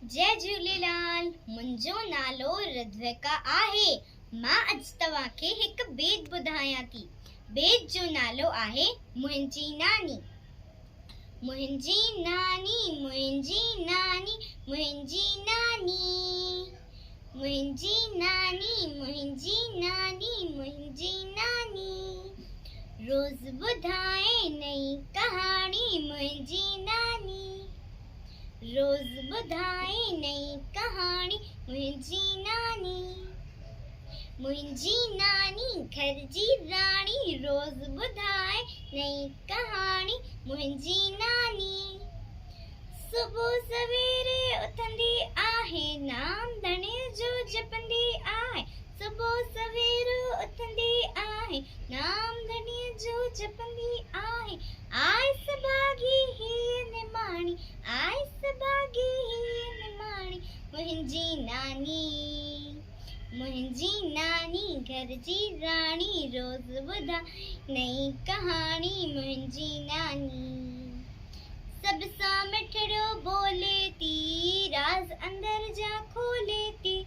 जय झूलेलाल। मुंहिंजो नालो रिद्विका आहे। मां अॼु तव्हांखे हिकु बेत ॿुधायां थी। बेत जो नालो आहे मुंहिंजी नानी। मुंहिंजी नानी, मुंहिंजी नानी, मुंहिंजी नानी, मुंहिंजी नानी, मुंहिंजी नानी, मुंहिंजी नानी। रोज़ ॿुधाए नई कहाणी मुंहिंजी नानी। रोज़ ॿुधाए नई कहाणी मुंहिंजी नानी। मुंहिंजी नानी घर जी राणी। रोज़ ॿुधाए नई कहाणी मुंहिंजी नानी। सुबुह सवेरे उथंदी आहे, नाम धणे जो जपंदी आहे। सुबुह सवेरे उथंदी आहे, नाम धणे जो जपंदी आहे। आय सभागी हीअ निमाणी, आय सभागी हीअ निमाणी मुंहिंजी नानी। मुंहिंजी नानी घर जी राणी। रोज़ ॿुधाए नई कहाणी मुंहिंजी नानी। सब सां मिठड़ो बोले थी, राज अंदर जा खोले थी।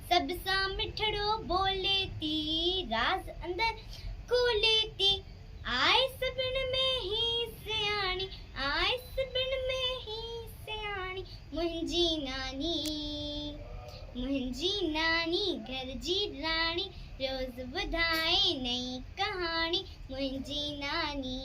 सब सां मिठड़ो बोले थी, राज अंदर खोले थी। आए सभिन में ही सियाणी, आए सभिन में ही सियाणी मुंहिंजी नानी। मुंहिंजी नानी घर जी राणी। रोज़ ॿुधाए नई कहाणी मुंहिंजी नानी।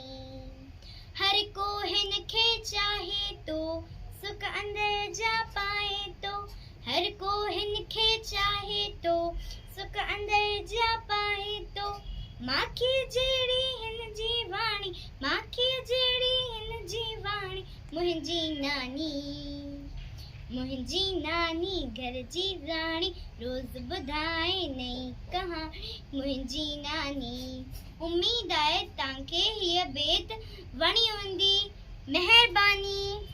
हर को हिन खे चाहे तो, सुख अंदर जा पाए तो। हर को हिन खे चाहे तो, सुख अंदर जा पाए तो। माखे जहिड़ी हिन जी वाणी, माखे जहिड़ी हिन जी वाणी मुंहिंजी नानी। मुंहिंजी नानी घर जी राणी। रोज़ ॿुधाए नई कहाणी मुंहिंजी नानी। उम्मीद आहे तव्हांखे हीअ बेत वणी हूंदी। महिरबानी।